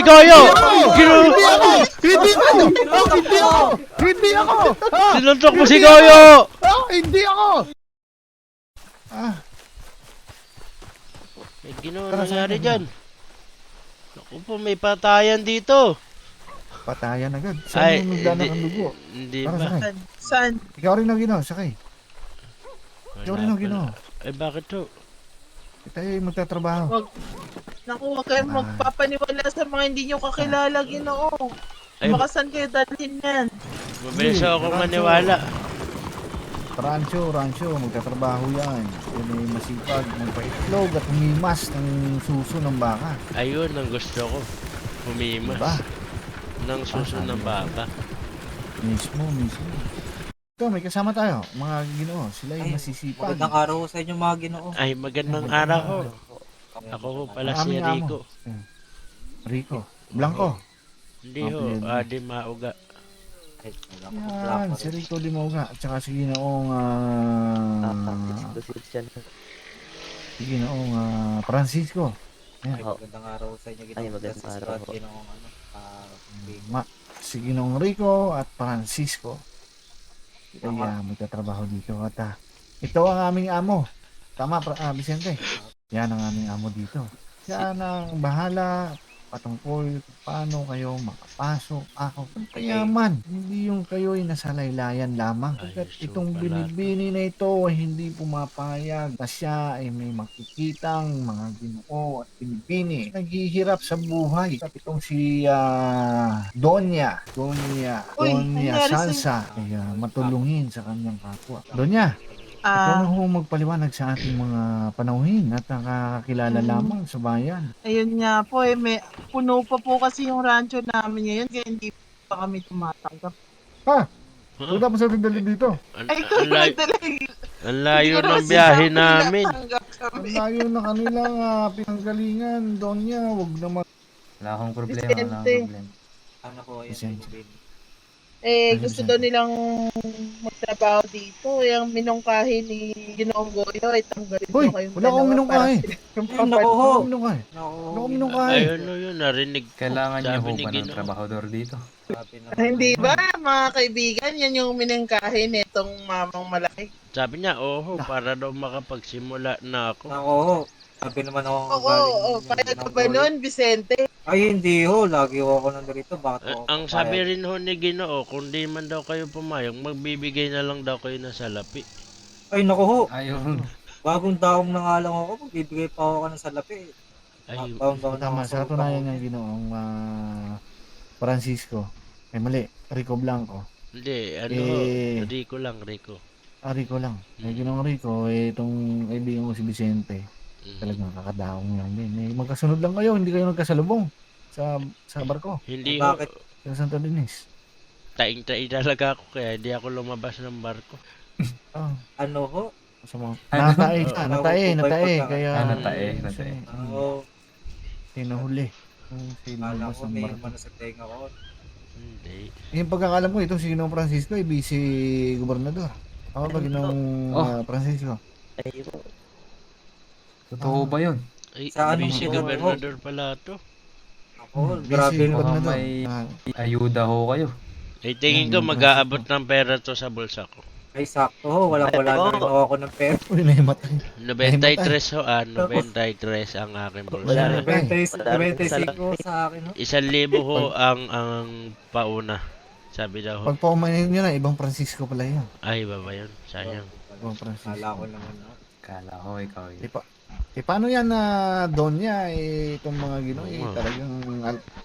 Goyo! Hindi ako! Hindi ako! Hindi ako! Hindi ako! Sinuntok mo si Goyo! Hindi ako! May nangyari dyan. Naku po, may patayan dito. Patayan agad. Ay, Saan yung nagdanak ang dugo? Hindi Para ba? sakay. Saan? Ikaw rin ang ginawa, sakay. Ikaw rin Wala ang ginawa. pala. Ay, bakit to? Tayo yung magtatrabaho. Naku, huwag kayong magpapaniwala sa mga hindi nyo kakilala, Ginoo. Ay, Makasan kayo dalhin yan. mabilis ako maniwala. Rancho, magtatrabaho yan. Yan ay masipag, magpaitlog at humimas ng suso ng baka. Ayun ang gusto ko. Humimas. Diba? Ng suso ng baka. Mismo. Ito, may kasama tayo, mga Ginoo. Sila yung masisipag. Magandang araw sa inyo mga Ginoo. Ay, magandang araw ho. Ako ho pala Ang si aming amo. Rico. Rico. Blanco. Hindi ho, Apelido. Adi Mauga. Ay, Yan, si Rico Limauga. At saka si Ginoong si Ginoong Francisco. Yan. Magandang araw sa inyo Ginoo. Ay, magandang Sa araw at ho. Ginoong Si Ginoong Rico at Francisco. Kaya magtatrabaho dito. At ito ang aming amo. Tama, Vicente. Yan ang aming amo dito. Siya ang bahala patungkol kung paano kayo makapasok. Ako, kayaman. Hindi yung kayo'y nasa laylayan lamang. Pagkat Ay, itong so pala. binibini na ito ay hindi pumapayag na siya ay may makikitang mga Ginoo at binibini. Naghihirap sa buhay. At itong si Donya Uy, nangyari Sansa ay matulungin sa kanyang kapwa. Donya, ikaw na ho magpaliwanag sa ating mga panauhin at nakakakilala lamang sa bayan. Ayun nga po may puno pa po kasi yung rancho namin ngayon kaya hindi pa kami tumatanggap. Huwag tapos sa dali dito. Ay, ikaw na nagdalag. Ang layo ng biyahe namin. Ang layo na kanilang pinanggalingan, Donya. Huwag naman. Wala akong problema, Vicente. wala akong problema. Ano ko yun? Vicente. Gusto daw nilang magtrabaho dito. Yung minungkahi ni Ginoong Goyo ay tanggalin Hoy, mo kayong wala akong minungkahi. Yung Ay, kapatid naku ho. Wala akong minungkahi. Naku, Wala akong minungkahi. Ayun no yun, narinig ko. Kailangan niyo Sabi ho ni ba ng Ginoo. trabahador dito? Sabi na- Hindi ba, mga kaibigan, yan yung minungkahi nitong mamang malaki. Sabi niya, oho, para daw makapagsimula na ako. Naku ho. Sabi naman ako Kaya ka ba nun, Vicente? Ay, hindi ho. Lagi ho ako nandito. Bakit ho? Ang sabi rin ho ni Ginoo, kung di man daw kayo pumayag, magbibigay na lang daw kayo ng salapi. Ay, naku ho. Ayun. Bagong daong na nga lang ako. Magbibigay pa ako ng salapi. Ay, Taon-taon na Tama, ako sa katunayan ng Ginoong Francisco. Ay mali, Rico Blanco. hindi, ano, Rico lang, Rico. Rico lang. Ay Ginoong Rico, itong kaibigan ko si Vicente. Mhm. Talagang kakadaong lang din. Magkasunod lang kayo, hindi kayo nagkasalubong sa barko. Hindi Eh, ho, bakit? Sa Santo Dinis. taing-taing talaga ako, kaya hindi ako lumabas ng barko. Ano ho? Sa mga Ano? natae siya, Oo, natae. pagka- Kaya natae. Oo. Hinahuli. Kala Sinulabas ko ng may barko. umano sa tenga ko. Hindi. Yung pagkakalam ko, itong si Ginoong Francisco ay busy gobernador. Ako ba Ginoong Francisco? Ay, po. Totoo ba yun? Ay, Sa anong busy lugar ho? gobernador pala to. Ako, Busy grabe no. Mukhang gobernador. may ayuda ho kayo. Ay, tingin ko mag-aabot ng pera to sa bulsa ko. Ay, sakto ho. Wala na rin ako ng pera. Uy, nahimatay. 93 ho, 93 ang aking Wala na. bulsa. 25 sa akin ho. 1,000 ho ang pauna. Sabi daw ho. Pag paumanin nyo na, ibang Francisco pala yun. Ay, baba yun. Sayang. Ibang Francisco. Kala ko naman ho. Kala ko ikaw yun. Paano yan na Donya, itong mga Ginoo, Oo nga. talagang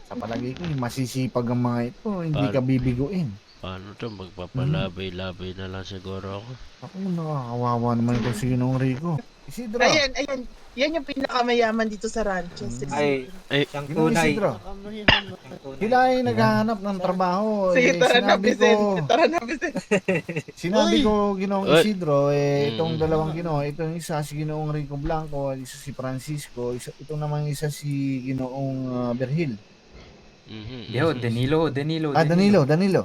sa palagay ko, masisipag ang mga ito, hindi Paano? ka bibiguin. Paano to? Magpapalabay-labay na lang siguro ako. Ako, nakakawawa naman ito si Ginong Rico. Isidro, Ayan. Yan yung pinakamayaman dito sa rancho. Ay, siyang Ginong tunay. Isidro, Siyang tunay. sila ay naghahanap ng trabaho. Sige, tara na, Sinabi Vicente. Tara na, Vicente. Sinabi ko Ginoong Uy. Isidro, itong Mm. dalawang Ginoo, itong isa si Ginoong Rico Blanco, isa si Francisco, itong naman isa si Ginoong Berhil. Mhm. Yo, Danilo. Danilo.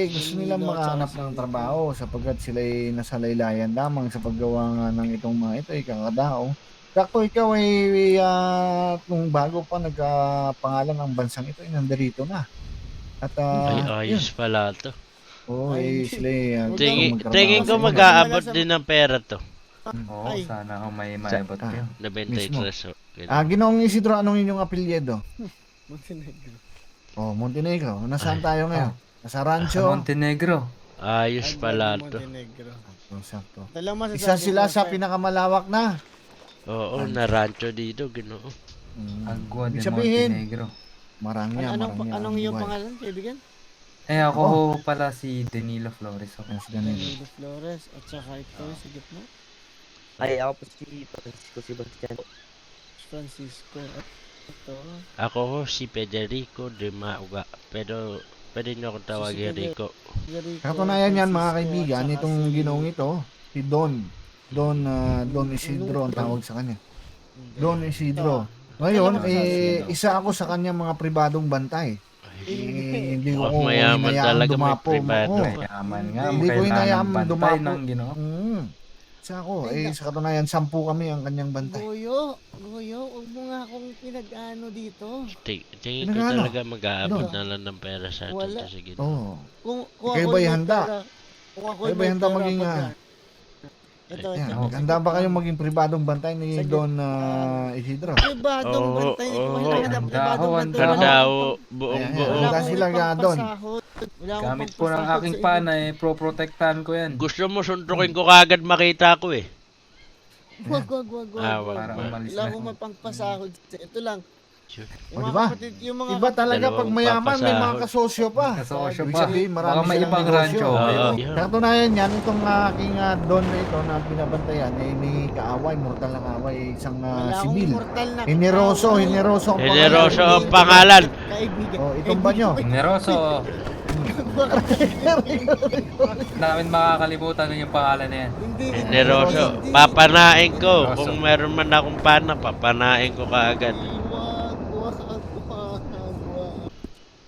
Gusto nilang makahanap ng trabaho sapagkat sila ay nasa laylayan lamang sa paggawa nga ng itong mga ito, kakadaong. Sakto ikaw ay kung bago pa nagpangalan ng bansang ito, ay nandarito na. At Ay, yun. ayos pala to. Oo, Ay, sila gusto Tingin magtrabaho ko sa inyo. mag-aabot din ng pera to. Oo, Ay. sana ang may maabot Ah. kayo. 93 oh. Ginoong Isidro, anong inyong apelyido? Montenegro. Oh, Montenegro. Nasaan tayo ngayon? Nasa rancho. Sa Montenegro. Ayos Ay, pala Bloody to. Montenegro. Sakto. Talang masasabi Isa sila ko, sa sir. pinakamalawak na. Oo, na rancho dito, Ginoo. Agua de Ibig sabihin, Montenegro. marangya, Anong iyong buhay. pangalan, kaibigan? Ako Ako. ho pala si Danilo Flores. Ako. Yan si Danilo. Danilo Flores. At saka ito, sa gitna. Ay, ako po si Francisco Sebastian. Francisco. At ito. Ako ho si Federico de Mauga. Pero pwede niyo akong tawagin Rico. Federico Katunayan yan mga Francisco, kaibigan, at saka itong si- ginoong ito, si Don. Don Isidro ang tawag sa kanya. Don Isidro. Ngayon, isa ako sa kanyang mga pribadong bantay. Hindi ko Mukhang mayaman hinayaan talaga, may dumapo. pribado. Oo. Mayaman nga. Hindi ko hinayaan bantay dumapo. ng Ginoo. Isa ako. Sa katunayan, 10 kami ang kanyang bantay. Goyo, huwag mo nga akong pinag-ano dito. Tingin ko Pinagano? talaga mag-aabot Ano? na lang ng pera sa atin Wala. to sige. Oo. Kung Kayo ako'y ba'y may handa? pera- Kung ako'y Kayo ba'y may handa pera maging, pagka- Ito, Yan. ito. Handa ba kayong maging pribadong bantay ni Sige. Don Isidro? Pribadong Oo, bantay. oo. Kailangan na Handa pribadong ako, bantay. handa Handa ako. ho, buong Ayan, buo. handa akong sila nga doon. pampasahod. Wala akong Gamit po ng pampasahod aking sa inyo. pana pro-protectahan ko yan. Gusto mo suntukin ko kagad makita ko eh. Wag. Wag. Para umalis Wala na. akong mapangpasahod. Ito lang. Sure. O, diba? Yung mga Iba talaga pag Dalawang mayaman, may mga papasahod. kasosyo pa. Kasosyo Ibig pa. sabihin, marami Baka may silang ibang negosyo. rancho. Oo. Katunayan yan, itong aking Don na ito na binabantayan, may kaaway, mortal na kaaway, isang wala akong sibil. mortal na Hineroso kaaway. ang pangalan. Generoso ang pangalan. Kaibigan. Oh, itong banyo. Generoso. Namin makakalimutan yung pangalan na yan. Hindi. Generoso. Papanain ko. Kung meron man akong pana, papanain ko kaagad. Wag.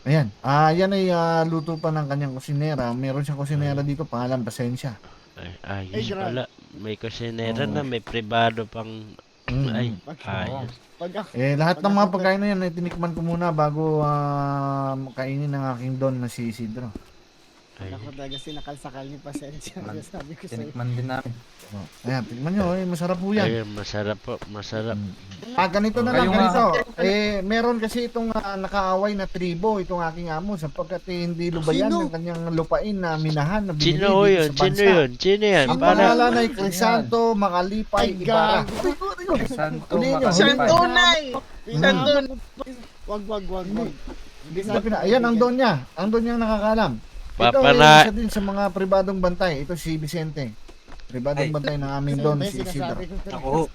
Ayan. Yan ay luto pa ng kanyang kusinera. Meron siyang kusinera dito, pangalan Pasensya. Ay, ayos Ay, grabe. pala. May kusinera na, may pribado pang... Ay, ayos. Pag ako, Lahat ng mga pagkain na yan, ay tinikman ko muna bago kainin ng aking Don na si Isidro. Ay, ako talaga sinakal-sakal ni Pasensya. Sabi ko sa'yo. Tinikman din namin. Ayan, tikman nyo, masarap po yan. ayun, masarap po, masarap. Ganito na lang, Kayo nga. ganito. Meron kasi itong nakaaway na tribo, itong aking amo, sapagkat hindi lubayan Sino? ng kanyang lupain na minahan na binili Sino ho dito yun? sa Sino bansa. yun? Sino yan? Ang Para, pangalan ay Crisanto Makalipay Ay, Ibarra. Santo Kunin nyo. Makalipay. Santunay! Pinahal mo. Wag. Ayan, ang don niya. Ang don niya nakakalam. Ito ay Papana... isa din sa mga pribadong bantay. Ito si Vicente. Pribadong Ay. bantay ng aming don, si Isidro. Ako.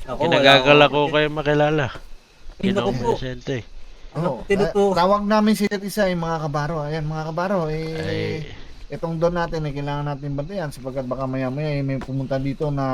Ako, Kinagagala ko kayo makilala. Naku Ginoong po. Vicente. Oh, tinuto- tawag namin si isa ay mga kabaro. Ayan, mga kabaro. Ay, Itong don natin ay kailangan natin bantayan sapagkat baka maya-maya ay may pumunta dito na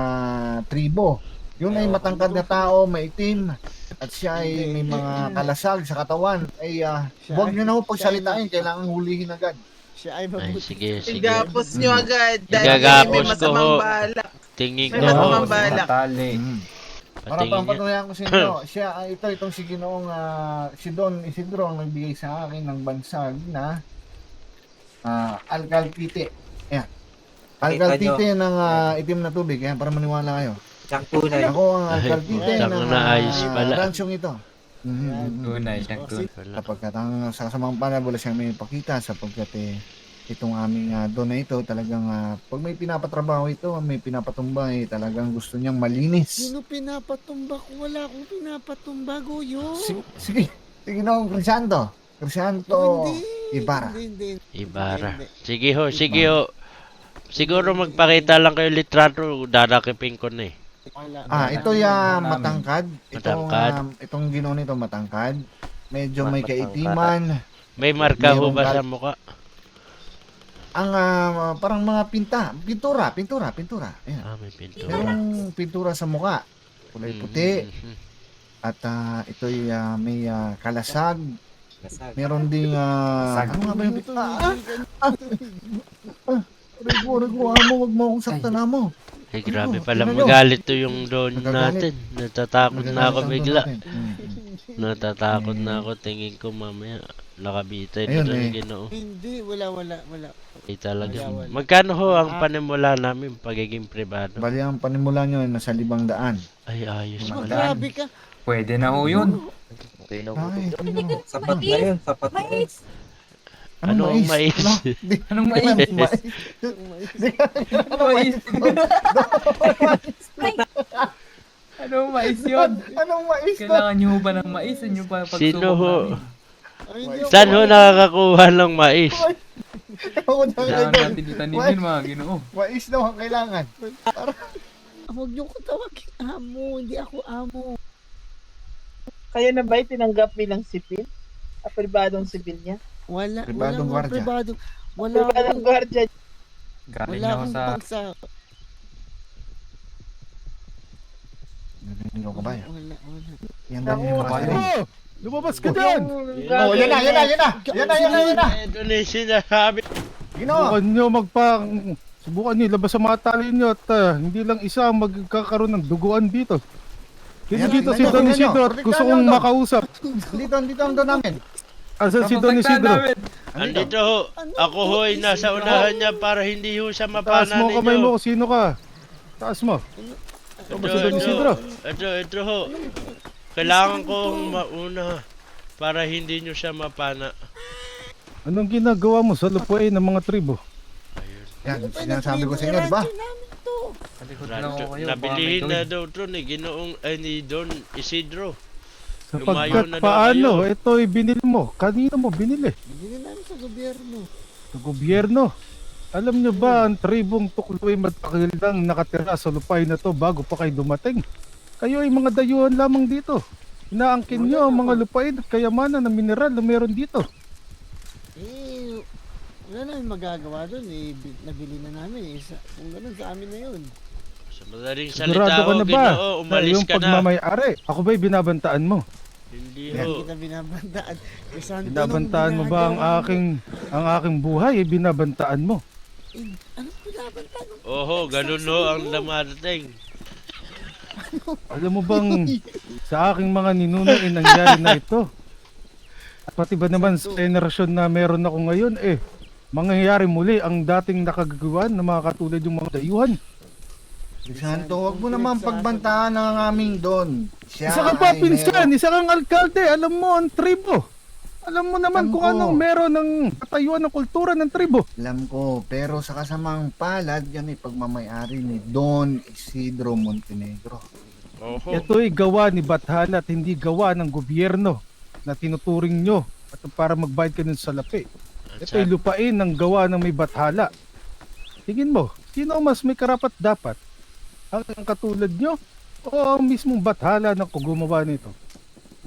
tribo. Yun ay matangkad na tao, maitim, at siya ay may mga kalasag sa katawan. Ay huwag nyo na ho pagsalitain, kailangan hulihin agad. Siya ay ay, mabuti. sige, sige. Igapos nyo agad. Dahil Igagapos may ko masamang ho. balak. Tingin May ko, masamang Oo, balak. matali. Para patingin niya. pampatunayan ko sa inyo, siya itong si Ginoong si Don Isidro ang nagbigay sa akin ng bansag na alkalpite. Ayan. Alkalpite ng itim na tubig. Ayan, para maniwala kayo. Siyang tunay. Ako ang alkalpite Tama ng na, ayos pala. ransyong ito. Tunay, siyang tunay. Wala. Sapagkat ang sasamang pala wala siyang may pakita sapagkat itong aming Don na ito talagang pag may pinapatrabaho ito, may pinapatumba talagang gusto niyang malinis. Sino pinapatumba ko? Wala akong pinapatumba, Goyo. Sige, sige na Crisanto. Crisanto Ibarra. Hindi. Ibarra. Sige ho. Siguro magpakita lang kayo litrato, dadakipin ko na eh. Wala. Ito yung matangkad. Matangkad. Itong Ginoo nito matangkad. Medyo may Matangkad. kaitiman. May marka ho Merong ba gal- sa mukha? Ang parang mga pintura. Ayan. May pintura. Merong pintura sa mukha. Kulay puti. Mhm. At ito'y may kalasag. Lasag. Meron ding Sag. ano nga ba yung Rigo, amo, wag mo akong saktan amo. Ay, grabe Ano? pala Tingnan nyo. magalit to yung doon Nagagalit. natin. Natatakot na ako Magagalit ang bigla. doon natin. Natatakot na ako. Tingin ko mamaya nakabitay na Ayun, doon eh. ni Ginoo. Hindi, wala. Ay, talaga. Wala. Magkano ho ang panimula namin pagiging pribado? Bali ang panimula nyo ay nasa 500. Ay, ayos Magkano? pala. Grabe ka. Pwede na ho yun. Okay na Ay, po. ano? Sapat na yun, sapat na yun. Ano ang mais? Ano? Di, Anong mais? mais? Ano mais? Anong mais yun? Anong mais? Kailangan nyo ba ng mais? Ano nyo ba pagsubok Sino ho? namin? Ay, hindi ako- Saan ho nakakakuha ng mais? Ako na Kailangan kayo. natin itanimin mga Ginoo. Mais daw ang kailangan. Huwag niyo ko tawagin amo. Hindi ako amo. Kayo na ba tinanggap bilang sipil? Pribadong sipil niya? Wala. Pribadong Wala gwardiya. pribado. Wala Pribadong akong, guardian. Galing wala na ako akong sa... pagsa. Narinig ko ba yan? Wala. Yan daw yung Naku. mga Lumabas ka dyan! Oh, yan na. Yan na. Ito na yung sinasabi. Ginoo. Subukan nyo subukan nyo, labas sa mga tali nyo at hindi lang isa ang magkakaroon ng duguan dito. Dito Ayan, dito si tingnan nyo, Don tingnan Isidro nyo. at gusto Protektahan kong nyo, Don. makausap. Dito ang doon namin. Asan si Don Papuntahan Isidro? namin. Andito ho. Ako ho ay nasa unahan niya para hindi ho siya Taas mapana mo kamay mo ninyo. kung sino ka. Taas mo. Ito ba si Don Isidro? Ito ho. Kailangan kong mauna para hindi nyo siya mapana. Anong ginagawa mo sa lupain ng mga tribo? Yan, sinasabi ko sa inyo, di ba? Kalikot na ako kayo. Nabilihin baka may na daw ito ni Ginoong ni Don Isidro. Sapagkat Lumayo na daw paano kayo. ito'y binili mo? Kanino mo binili? Hindi namin sa gobyerno. Sa gobyerno. Alam nyo ba ang tribong Tukloy Magpakilang nakatira sa lupain na to bago pa kayo dumating? Kayo ay mga dayuhan lamang dito. Inaangkin nyo ang mga lupain at kayamanan ng mineral na meron dito. Wala namin magagawa doon. Nabili na namin. Kung ganun sa amin na yun. Sa madaling Sigurado salita ka ho, na ba? Ginoo, umalis yung ka na. pagmamayari. Ako ba'y binabantaan mo? Hindi Hindi ho. kita binabandaan. Kay Santo Binabantaan mo ba ang aking buhay ay binabantaan mo? Anong binabantaan? Oho, ganun ho ang damadating. Alam mo bang sa aking mga ninuno ay nangyari na ito? At pati ba naman sa generasyon na meron ako ngayon mangyayari muli ang dating nakagagawan ng mga katulad yung mga dayuhan. Santo, huwag mo naman pagbantaan ng aming Don. Isa kang pa ay pinsan, isa kang alkalde, alam mo ang tribo. Alam mo naman Alam kung ko. anong meron ng katayuan ng kultura ng tribo. Alam ko, pero sa kasamang palad, yan ay pagmamayari ni Don Isidro Montenegro. Oho. Ito'y gawa ni Bathala at hindi gawa ng gobyerno na tinuturing nyo at para magbayad ka ng salapi. Ito'y lupain ng gawa ng may Bathala. Tingin mo, sino ang mas may karapat dapat? Ang katulad nyo o ang mismong Bathala na gumawa nito?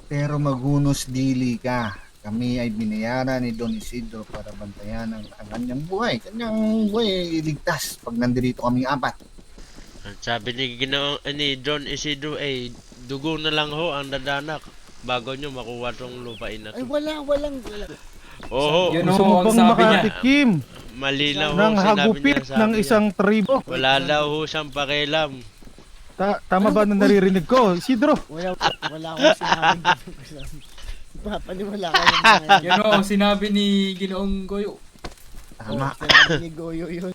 Pero magunos dili ka. Kami ay binayaran ni Don Isidro para bantayan ang kanyang buhay. Kanyang buhay ay iligtas pag nandito kami apat. Ang sabi ni Ginoong ni Don Isidro dugo na lang ho ang dadanak bago nyo makuha tong lupain na Ay, to. wala. Oho, Yun Gusto ho, mo ang bang sabi niya. makatikim malinaw ho ng sinabi hagupit niya sa ng akin. isang tribo? Wala daw ho siyang pakialam. Tama ba na naririnig ko? Isidro, Wala akong sinabi. Papaniwala ka ng mga yan. Yan ho, ang sinabi ni Ginoong Goyo. Tama. Sinabi ni Goyo yun.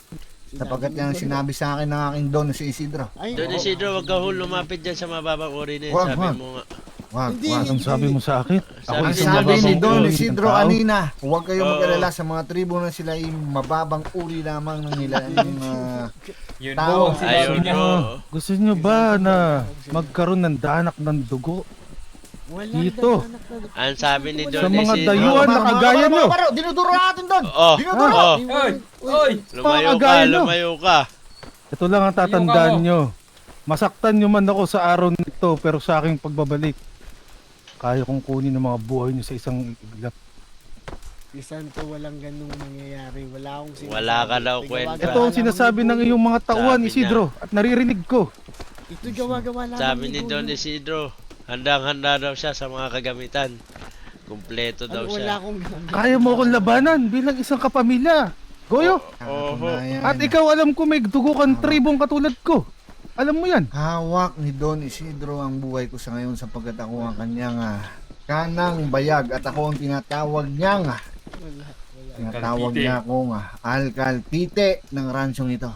Sapagkat yan ang sinabi sa akin ng aking Don si Isidro. Ay, Don oo. Isidro, wag ka ho lumapit dyan sa mababang uri na yun. Wag, Sabi wag. mo nga. Wag, Hindi. wag. anong sabi mo sa akin? Sabi Ang sa sabi ni mababang Don uri Isidro ng tao. kanina, huwag kayong Oo. mag-alala sa mga tribo na sila ay mababang uri lamang ng nila. Yun Tao. ho, ang sinabi Ayun niya. ho. Gusto nyo ba na magkaroon ng danak ng dugo? Wala Dito. danak na- Ang sabi ni Sa Don mga Isidro. dayuhan na kagaya nyo? Dinuduro natin Don! Oh, Dinuduro! oh. Oy! Oy! Lumayo ka, Pangagaya nyo. lumayo ka. Ito lang ang tatandaan nyo. Masaktan nyo man ako sa araw nito pero sa aking pagbabalik, kaya kong kunin ang mga buhay nyo sa isang iglap. Si Santo, walang ganung mangyayari. Wala akong sinasabi. Wala ka daw Ito, kwenta. gawa-gawa Ito ang lamang sinasabi ni ng Goyo. iyong mga tauhan, Sabi Isidro, at naririnig ko. Ito gawa-gawa lamang Sabi ni Goyo. Don Isidro, handang-handa daw siya sa mga kagamitan. Kumpleto daw Wala siya. akong gamit. Kaya mo akong labanan bilang isang kapamilya. Goyo, Oho. at ikaw alam ko may dugo kang tribong katulad ko. Alam mo yan. Hawak ni Don Isidro ang buhay ko sa ngayon sapagkat ako ang kanyang kanang bayag at ako ang tinatawag niyang tinatawag niya akong alkalpite ng ransyong ito.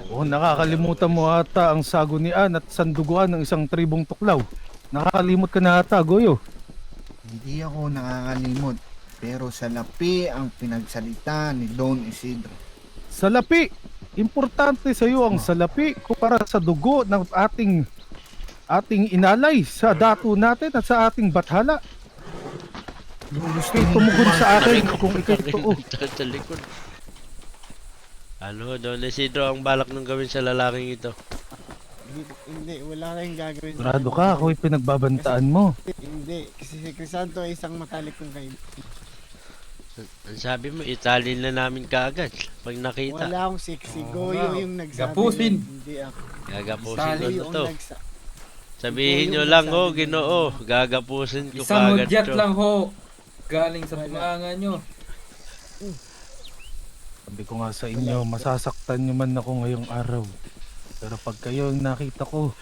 Oo, nakakalimutan mo ata ang sagunian at sanduguan ng isang tribong tuklaw. Nakakalimot ka na ata, Goyo. Hindi ako nakakalimot pero salapi ang pinagsalita ni Don Isidro. Salapi! Importante sa iyo ang salapi kumpara sa dugo ng ating inalay sa dato natin at sa ating bathala. Ika'y tumugon sa akin kung ika'y totoo. Sa likod. Ano, Don Isidro, ang balak nung gawin sa lalaking ito? Hindi, wala kayong gagawin. Sigurado ka, ako'y pinagbabantaan mo. Hindi, kasi si Crisanto ay isang matalik kong kaibigan. Ang sabi mo, italin na namin kaagad pag nakita. Wala akong sexy. Goyo yung nagsabi. Gapusin. nun. Hindi ako. Gagapusin ko Goyo na ang to. Sabihin Ikaw nyo yung lang, nagsabi oh, nun. Ginoo, gagapusin ko Isang kaagad hudyat to. lang ho. Galing sa panganga nyo. Sabi ko nga sa inyo, masasaktan nyo man ako ngayong araw. Pero pag kayo ang nakita ko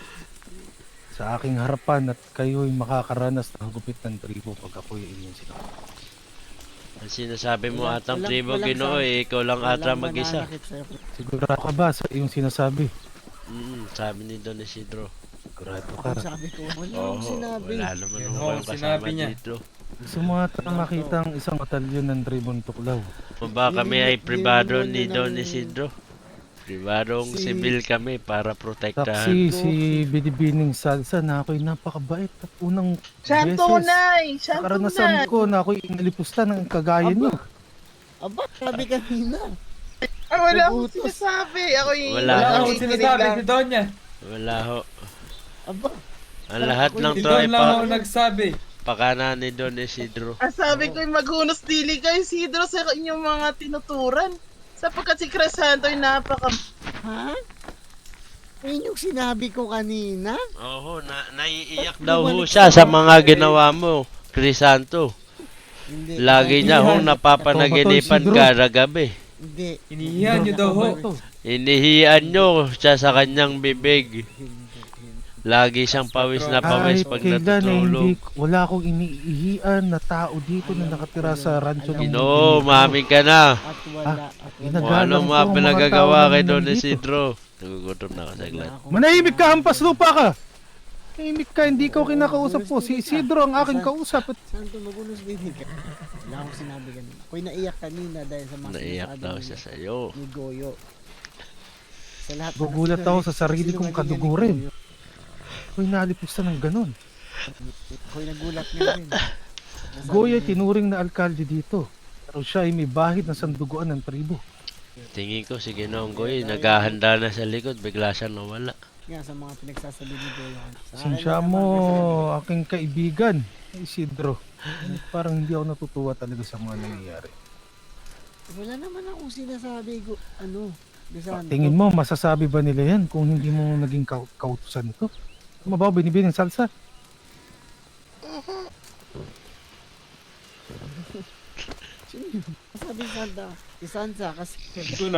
sa aking harapan at kayo'y makakaranas ng hagupit ng tribo pag ako'y inyong sinakot. Ang sinasabi mo Walang- atang walang- tribo, walang Ginoo, sabi. ikaw lang ata mag-isa. Sigurado ka ba sa iyong sinasabi? Sabi ni Don Isidro. Sigurado ka. Sabi ko, wala Oo, akong sinabi. wala naman Yan ako ho, kayong kasama sinabi niya. dito. Gusto mo ata makita ang isang batalyon ng tribong tuklaw. Kung ba kami ay privado ni Don Isidro? Pribadong Si- sibil kami para protektahan. Saksi si Bidibining Salsa na ako'y napakabait at unang Shanto beses Nay! sa Shanto karanasan Nay! ko na ako'y inalipusta ng kagaya niyo. Aba, sabi kanina. Ah, wala akong Nagutos. sinasabi. Ako yung Wala Wala akong nakikinig sinasabi lang. si Donya. Wala ho. Aba, Ang lahat ng Si to Don ay lang ako nagsabi. pakana ni Don Isidro. Ang sabi ko yung maghunos dili kayo, Isidro, sa inyong mga tinuturan. Sapagkat si Crisanto ay napaka... ha? Ayun yung sinabi ko kanina? Oo, naiiyak daw ho siya sa mga ginawa mo, Crisanto. Hindi. Lagi niya ho napapanaginipan Isidro. kada gabi. Hindi. Inihiyan nyo daw ho. Inihian nyo siya sa kanyang bibig. Lagi siyang pawis na pawis Kahit pag kailan na natutulog. wala akong iniihian na tao dito na nakatira sa rancho ng Ginoo, mami ka na. At wala. At Kung Ginagalang ano ko mga ang mga pinagagawa tao kay na Don nandito. Isidro. Nagugutom na ako saglit. Manahimik ka, hampas lupa ka! Manahimik ka, hindi ko kinakausap ko. Si Isidro ang aking kausap. At Santo, magulos din ka. Wala akong sinabi kanina. Ako'y naiyak kanina dahil sa mga Naiyak sinasabi daw ni- siya sa'yo. ni Goyo. Sa lahat ng Gugulat ako sa sarili kong sinungalingan ni kadugurin. Goyo. ako'y nalipusta ng ganun. Ako'y nagulat nga rin. Goya tinuring na alkalde dito. Pero siya ay may bahid na sanduguan ng tribo. Tingin ko si Ginoong Goy, naghahanda na sa likod, bigla siya nawala. Nga sa mga pinagsasabi ni Goyo. Sa akin Sinsya lang mo, naman aking kaibigan, Isidro. Parang hindi ako natutuwa talaga sa mga nangyayari. kasi wala naman akong sinasabi. Ano? Crisanto. Tingin mo, masasabi ba nila yan kung hindi mo naging kautusan ito? Mabaw, binibin ng salsa. Sino yun? Sabi ni Santa. Si Sansa kasi.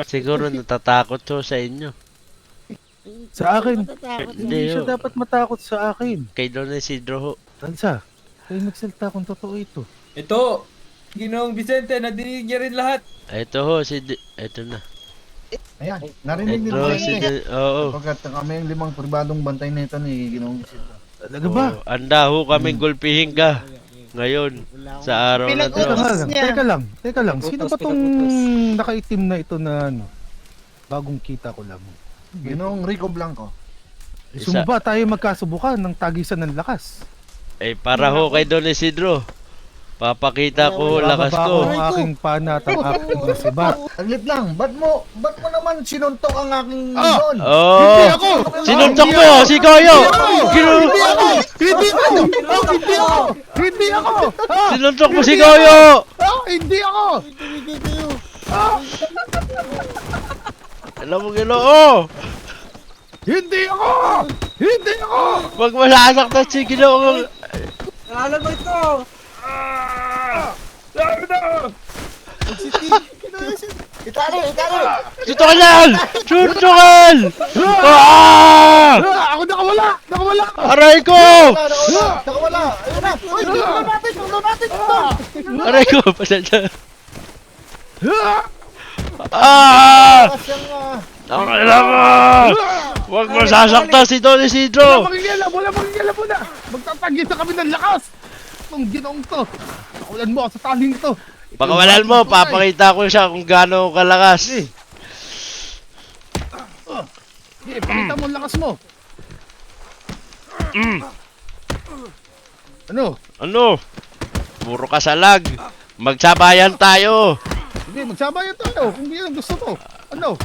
Siguro natatakot siya sa inyo. Sa akin. Matatakot Hindi, Hindi siya oh. dapat matakot sa akin. Kay Don Isidro ho. Salsa, kayo magsalita kung totoo ito. Ito, Ginoong Vicente, nadinig niya rin lahat. Ito ho, ito na. Ayan, narinig Ito nila si... yun. Oo. Sapagkat kami ang limang pribadong bantay na ito ni Ginoong Isidro. Talaga ba? Oo, anda ho kaming gulpihin ka. Ngayon, Wala akong- sa araw na to. Teka Utos lang, niya. teka lang. Sino ba tong Pinagutos. nakaitim na ito na ano? Bagong kita ko lang. Ginoong Rico Blanco. Isa- Sumba tayo magkasubukan ng tagisan ng lakas. Eh, para ho kay Don Isidro. Papakita ko lakas Bababa ko. ko ang aking panat ang aking nasibat. Saglit lang, ba't mo naman sinuntok ang aking Ah! Don? Oo. Hindi ako! Sinuntok mo si Goyo! Hindi ako! Hindi ako! Hindi ako! Hindi ako! Ah! Sinuntok mo si Goyo! Ah! Hindi ako! Tumigil kayo. Alam mo, Ginoo! Hindi ako! Hindi ako! Wag masasaktan si Ginoo. Alam mo ito! Si Itali! Tutukan! Tutukan! Ah! Ako nakawala! Nakawala! Aray ko! Nakawala! Ayun na! Uy, tulungan natin! Aray ko! Pasensya. Ah! Ang alam mo! Huwag mo sasaktan si Don Isidro! Wala mangingialam muna! Magtatagis na kami ng lakas! Itong ginoong to! Nakawalan mo ako sa taling to! Pakawalan mo, papakita ko siya kung gaano kalakas. Sige, pakita mo ang lakas mo! Ano? Puro kasalag. Magsabayan tayo. Sige, magsabayan tayo kung yan ang gusto mo. Ano?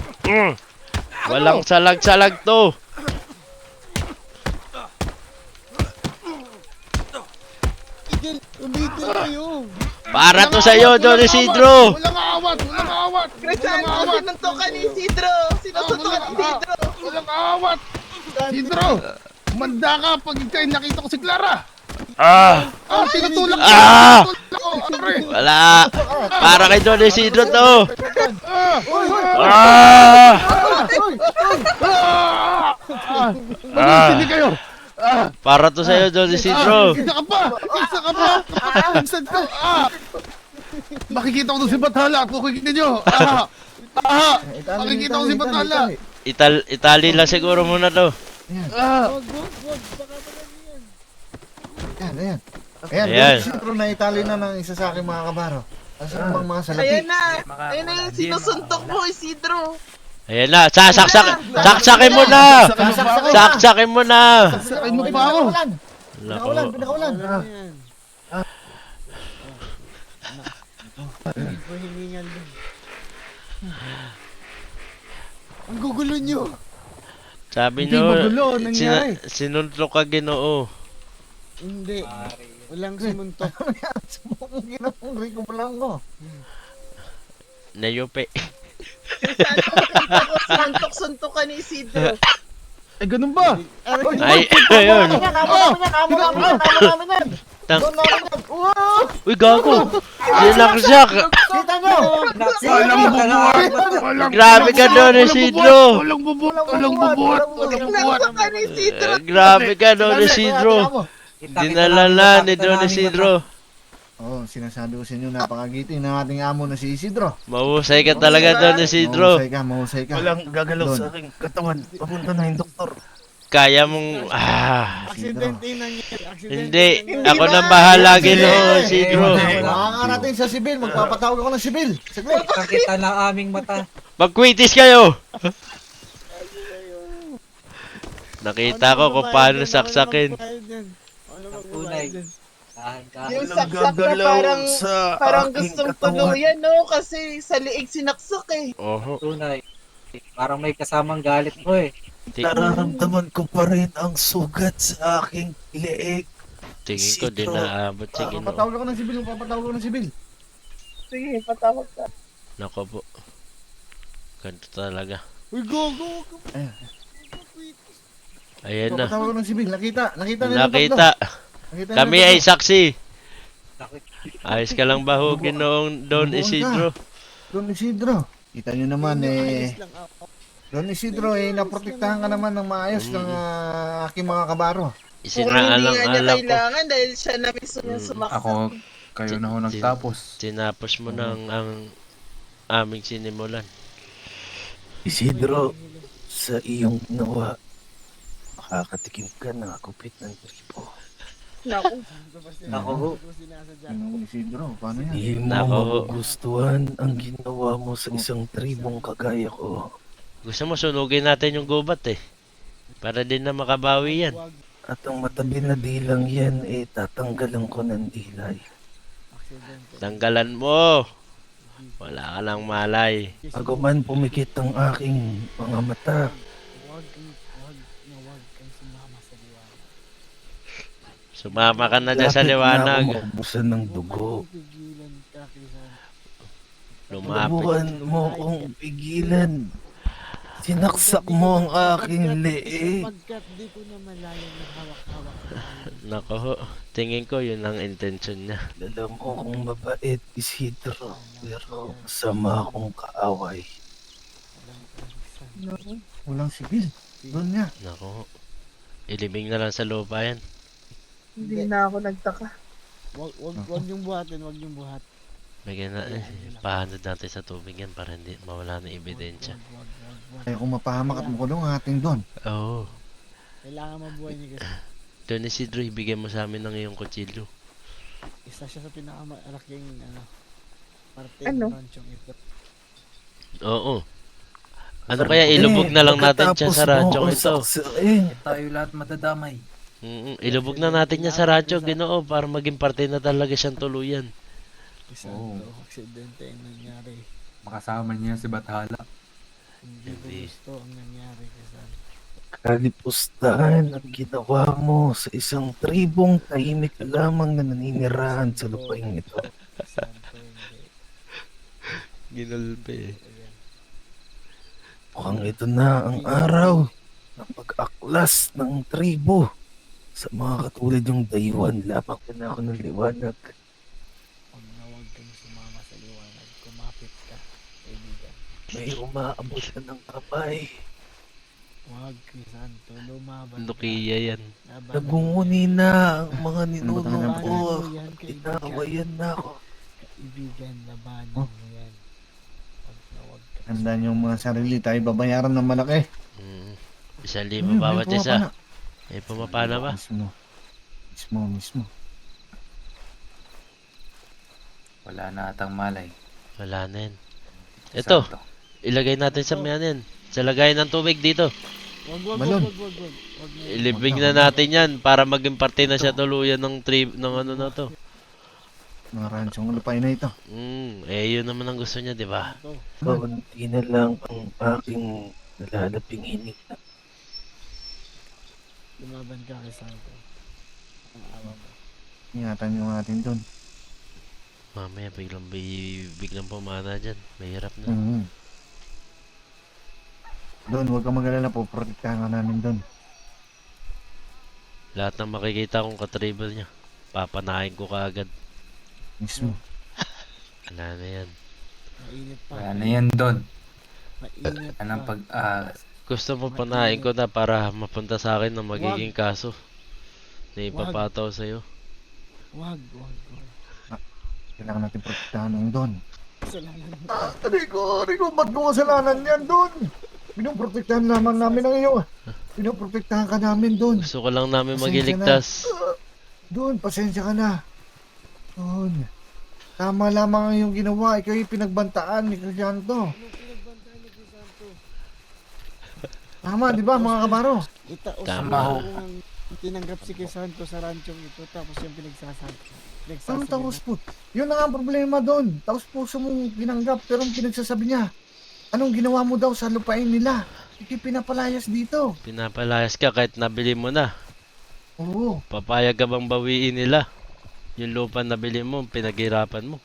Walang salag-salag to. Tigil, umitin kayo. Para to sa'yo, Don Isidro. Walang awat! Walang awat! Cristiano, sinuntukan ni Isidro! Sinusuntukan ni Isidro! Walang awat! Isidro! Manda ka pag ikay nakita ko si Clara! Ah! Tinutulak ko! Ah! Tinutulak ko! Aray! Wala. Para kay Don Isidro to. Ah! Ah! Mag-isili kayo! Para to sa'yo, Don Isidro. Isa ka pa! Isa ka pa! Kapag-insan ko! Makikita ko doon si Bathala at kukikita nyo! Makikita ko si Bathala! Itali lang siguro muna to. Wag. Baka malaki yan. Ayan. Ayan. Siyempre na itali na ng isa sa aking mga kabaro. Asan bang mga salapi? Ayan na yung sinusuntok mo, Isidro! Ayan na, saksakin mo na! Saksakin mo na! Sakay mo pa ako! Pinakawalan. Ano yan? Hindi ko hiningal din. Ang gugulo nyo. Sabi Hindi nyo, magulo, nangyari. sinuntok ka Ginoo. Hindi. Walang sumuntok. Ang ginawang Rico Blanco. Nayupe. Sinuntok-suntukan ni Isidro! Eh, ganun ba? Ay, ayun. Tang- Uy, gago! Sinaksak! Kita nyo! Walang bubuhat! Grabe ka Don Isidro! Walang bubuhat! Sinuntukan ni Isidro! Grabe ka Don Isidro! Dinalala ni Don Isidro. Oo, sinasabi ko sa inyo, napakagiting ng ating amo na si Isidro. Mahusay ka talaga Don Isidro. Mahusay ka. Walang gagalaw Doon. sa aking katawan. Papunta na yung doktor. Kaya mong... Aksidente nangyari. Hindi. Ako nang bahala Ginoo Isidro. Makakarating sa sibil, magpapatawag ako ng sibil. Saglit. Nakita na aming mata. Magkwitis kayo! Nakita ko kung paano saksakin. Tunay. Dahan-dahan. Yung saksak na parang gustong tuluyan, no? Kasi sa liig sinaksak eh. Oho. Tunay. Parang may kasamang galit mo eh. Nararamdaman ko pa rin ang sugat sa aking leeg. Tingin ko din naabot si Ginoo. Papatawag ako ng sibil, Sige, patawag ka. Nako po. Ganito talaga. Uy, go. Ayan na. Papatawag ako ng sibil. Nakita nila Nakita. Kami ay saksi. Bakit? Ayos ka lang ba ho, Ginoong Don Isidro? Don Isidro. Kita nyo naman Ayos lang ako. Don Isidro naprotektahan ka naman ng maayos ng aking mga kabaro. Kung hindi Isinaalang-alang nga niya ko. kailangan dahil siya na mismo yung sumaksak. Ako, kayo na ho nagtapos. Tinapos mo ng ang aming sinimulan. Isidro, sa iyong nawa, makakatikim ka ng kupit ng tripo. Naku. Naku. Don Isidro, paano yan? Hindi mo Nako. magugustuhan ang ginawa mo sa isang tribong kagaya ko. Gusto mo sunugin natin yung gubat eh. Para din na makabawi yan. At ang matabi na dilang yan, tatanggalan ko ng dilay. Tanggalan mo. Wala ka lang malay. Bago man pumikit ang aking mga mata, Huwag kang sumama sa liwanag. Sumama ka na dyan sa lapit na liwanag. ako maubusan ng dugo. Pigilan ka, Cristiano. Lumapit. Subukan mo kong pigilan. Sinaksak mo ang aking leeg. Sapagkat di ko na malayo na hawak-hawak na kayo. Nako ho, tingin ko yun ang intention niya. Alam mo kung mabait, Isidro. Pero masama akong kaaway. Walang sigil. Doon nga. Nako ho, ilibing na lang sa lupa yan. Hindi na ako nagtaka. Wag niyong buhatin, wag niyong buhat. Bigyan na, pahanod natin sa tubig yan para hindi mawala ng ebidensya. Wag. Kaya kung mapahamak at makulong ang ating Don. Oo. Kailangan mabuhay niya kasi. Don Isidro, ibigay mo sa amin ng iyong kutsilyo. Isa siya sa pinakamalaking parte Ano? ng ranchong ito. Oo. Ano kaya ilubog na lang natin siya sa radyong ito? Tayo lahat madadamay. Ilubog na natin niya sa radyo, Ginoo, para maging parte na talaga siyang tuluyan. Isang aksidente ang nangyari. Makasama niya si Bathala. Hindi ko Hindi. gusto ang nangyari kasi Kalipustahan ang ginawa mo sa isang tribong tahimik lamang na naninirahan sa lupain ito. Santo hindi. Ginulpe. Ayan. Mukhang ito na ang araw ng pag-aklas ng tribo sa mga katulad yung dayuhan. Lamang ka na ako ng liwanag. Huwag kang sumama sa liwanag. Kumapit ka, kaibigan. May umaabot ka ng kamay. Huwag, Crisanto. Lumaban ka. Nukiya yan. Labanan Nagunguni na ang mga Ano ninuno ba ko. mo yan, kaibigan. Inawayan na ako. Kaibigan, labanan Oh. mo yan. Huwag ka. Tandaan yung mga sarili tayo babayaran ng malaki. 1,000 bawat may isa. pumapana. Eh, pumapana ba? Mismo. Wala na atang malay. Wala na yan. Ito, Santo. ilagay natin sa yan. Sa lagayan ng tubig dito. Wag. Balon. Wag na. Ilibing na natin yan para maging parte na siya tuluyan ng ng ano na to. Mga ranchong lupain na ito. Yun naman ang gusto niya, di ba? Ito. Kaunti na lang ang aking nalalaping hinig. Lumaban ka kay Santo. Ang awa mo. Ingatan yung atin Don. Mamaya biglang pumana dyan. Mahirap na. Don, huwag kang mag-alala po. Protektahan ka namin Don. Lahat ng makikita kong katribal niya, papanahin ko kaagad. Mismo. Wala na yan. Mainit pa. Wala na yan doon. Mainit Anong pa. Gusto mo panahin ko na para mapunta sa akin ng magiging kaso na ipapataw sa'yo. Wag. Kailangan natin protektahan ng Don. Salamat. Rico, ba't mo kasalanan yan Don? Pinoprotektahan naman namin ang iyo. Pinoprotektahan ka namin Don. Gusto ko lang namin Pasensya magiligtas. Don, pasensya ka na. Don. Tama lamang ang iyong ginawa. Ikaw yung pinagbantaan ni Crisanto. Anong pinagbantaan ni Crisanto? Tama, di ba mga kabaro? Tama ho. Kung tinanggap si Crisanto sa ranchong ito tapos yung pinagsasabi. Anong taos po? Yun na nga ang problema doon. Taos puso mong pinanggap pero ang pinagsasabi niya. Anong ginawa mo daw sa lupain nila? Hindi pinapalayas dito. Pinapalayas ka kahit nabili mo na. Oo. Papayag ka bang bawiin nila? Yung lupa na bili mo, pinaghirapan mo.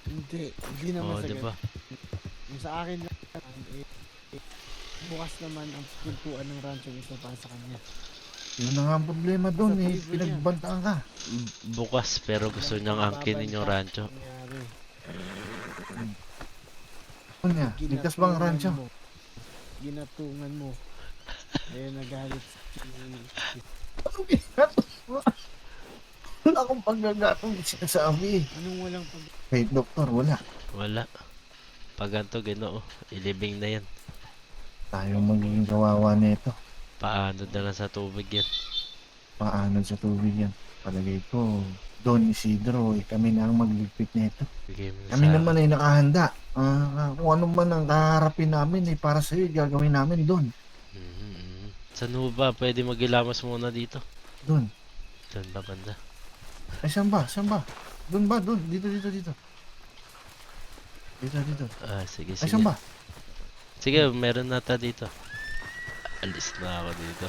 Hindi naman Oo, sa diba? Yung sa akin lang, bukas naman ang pintuan ng ranchong ito para sa kanya. Yun na nga ang problema doon eh. Sa tribo Pinagbantaan ka. Bukas, pero gusto niyang angkinin yung rancho. Nangyari. Ano niya? Ligtas ba ang rancho? Ginatungan mo. Ayun, nagalit Wala akong paggagatong sinasabi. Anong walang pag... Kahit doktor, wala. Wala. Pag ganito, Ginoo, ilibing na yan. Tayo magiging kawawa nito. Paano na lang sa tubig yan. Paano sa tubig yan? Palagay ko, Don Isidro, kami na ang magligpit nito. Bigay mo na Kami sa naman ay nakahanda. Kung ano man ang kaharapin namin ay para sa iyo, gagawin namin doon. Saan ho ba? Pwede magilamos muna dito. Doon. Saan ba banda? Ay, saan ba? Saan ba? Doon ba? Doon. Dito. Dito. Sige, Ay, sige. saan ba? Sige, meron nata dito. Alis na ako dito.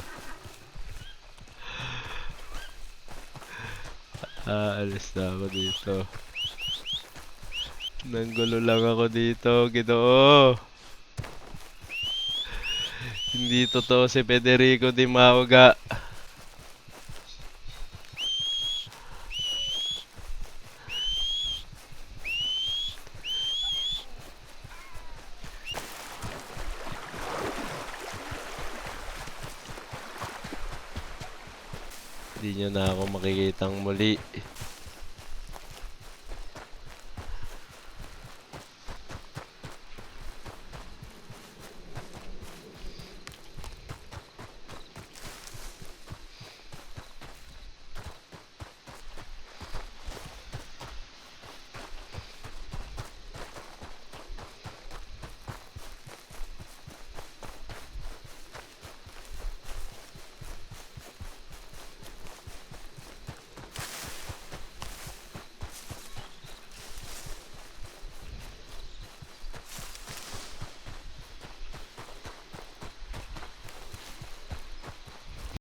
Alis na ako dito. Nanggulo lang ako dito, Ginoo. Hindi totoo si Federico Di Mauga. Hindi nyo na ako makikitang muli.